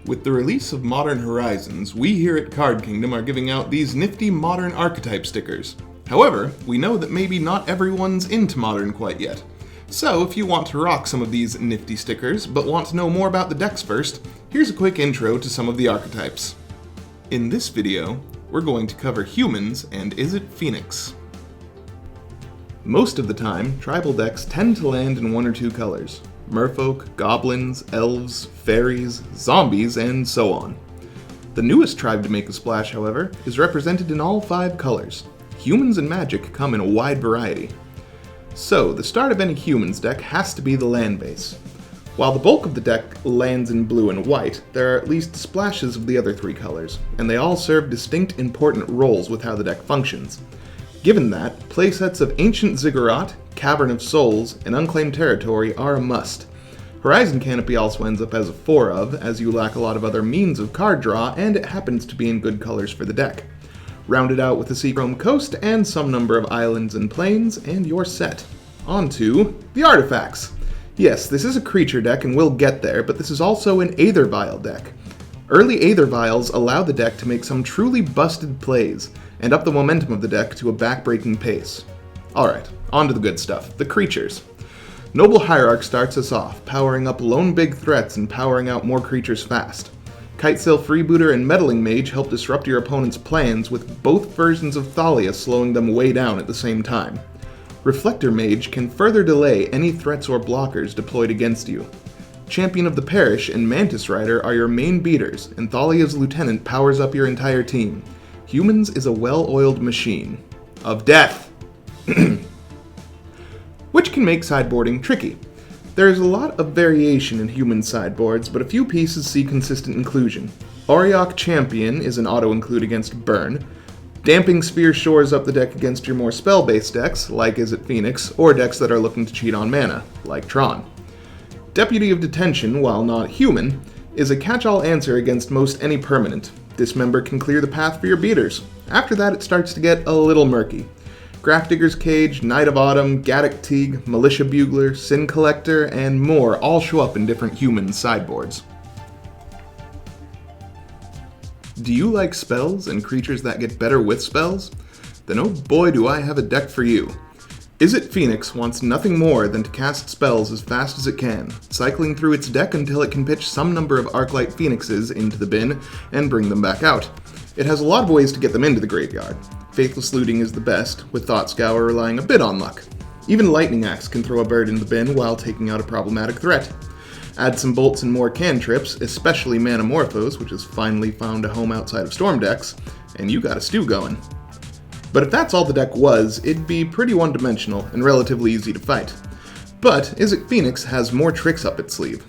With the release of Modern Horizons, we here at Card Kingdom are giving out these nifty Modern Archetype stickers. However, we know that maybe not everyone's into Modern quite yet. So if you want to rock some of these nifty stickers, but want to know more about the decks first, here's a quick intro to some of the archetypes. In this video, we're going to cover Humans and Izzet Phoenix. Most of the time, tribal decks tend to land in one or two colors. Merfolk, goblins, elves, fairies, zombies, and so on. The newest tribe to make a splash, however, is represented in all 5 colors. Humans and Magic come in a wide variety. So, the start of any Humans deck has to be the land base. While the bulk of the deck lands in blue and white, there are at least splashes of the other 3 colors, and they all serve distinct important roles with how the deck functions. Given that, playsets of Ancient Ziggurat, Cavern of Souls, and Unclaimed Territory are a must. Horizon Canopy also ends up as a 4 of, as you lack a lot of other means of card draw, and it happens to be in good colors for the deck. Round it out with a Seachrome Coast and some number of islands and plains, and you're set. On to the artifacts. Yes, this is a creature deck and we'll get there, but this is also an Aether Vial deck. Early Aether Vials allow the deck to make some truly busted plays, and up the momentum of the deck to a backbreaking pace. Alright, on to the good stuff, the creatures. Noble Hierarch starts us off, powering up lone big threats and powering out more creatures fast. Kitesail Freebooter and Meddling Mage help disrupt your opponent's plans, with both versions of Thalia slowing them way down at the same time. Reflector Mage can further delay any threats or blockers deployed against you. Champion of the Parish and Mantis Rider are your main beaters, and Thalia's Lieutenant powers up your entire team. Humans is a well-oiled machine. Of death! Which can make sideboarding tricky. There is a lot of variation in human sideboards, but a few pieces see consistent inclusion. Auriok Champion is an auto-include against burn. Damping Sphere shores up the deck against your more spell-based decks, like Izzet Phoenix, or decks that are looking to cheat on mana, like Tron. Deputy of Detention, while not human, is a catch-all answer against most any permanent. This member can clear the path for your beaters. After that, it starts to get a little murky. Grafdigger's Cage, Knight of Autumn, Gaddock Teague, Militia Bugler, Sin Collector, and more all show up in different human sideboards. Do you like spells and creatures that get better with spells? Then oh boy do I have a deck for you. Izzet Phoenix wants nothing more than to cast spells as fast as it can, cycling through its deck until it can pitch some number of Arclight Phoenixes into the bin and bring them back out. It has a lot of ways to get them into the graveyard. Faithless Looting is the best, with Thought Scour relying a bit on luck. Even Lightning Axe can throw a bird in the bin while taking out a problematic threat. Add some bolts and more cantrips, especially Manamorphose, which has finally found a home outside of Storm decks, and you got a stew going. But if that's all the deck was, it'd be pretty one-dimensional and relatively easy to fight. But Izzet Phoenix has more tricks up its sleeve.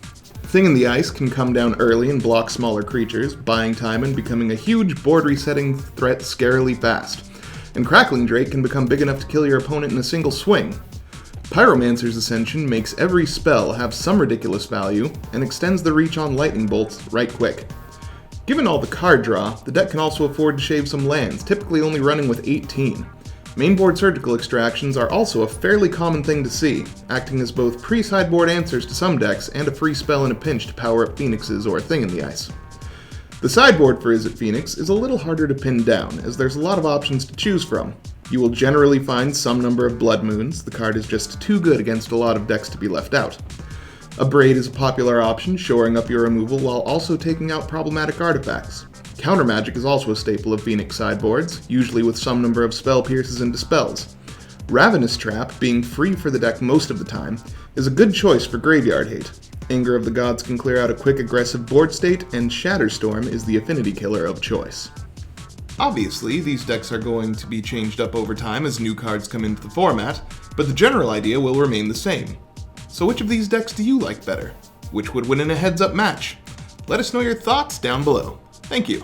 Thing in the Ice can come down early and block smaller creatures, buying time and becoming a huge board-resetting threat scarily fast. And Crackling Drake can become big enough to kill your opponent in a single swing. Pyromancer's Ascension makes every spell have some ridiculous value, and extends the reach on lightning bolts right quick. Given all the card draw, the deck can also afford to shave some lands, typically only running with 18. Mainboard Surgical Extractions are also a fairly common thing to see, acting as both pre-sideboard answers to some decks and a free spell in a pinch to power up Phoenixes or Thing in the Ice. The sideboard for Izzet Phoenix is a little harder to pin down, as there's a lot of options to choose from. You will generally find some number of Blood Moons, the card is just too good against a lot of decks to be left out. A Braid is a popular option, shoring up your removal while also taking out problematic artifacts. Counter Magic is also a staple of Phoenix sideboards, usually with some number of Spell Pierces and Dispels. Ravenous Trap, being free for the deck most of the time, is a good choice for graveyard hate. Anger of the Gods can clear out a quick aggressive board state, and Shatterstorm is the affinity killer of choice. Obviously, these decks are going to be changed up over time as new cards come into the format, but the general idea will remain the same. So which of these decks do you like better? Which would win in a heads-up match? Let us know your thoughts down below. Thank you.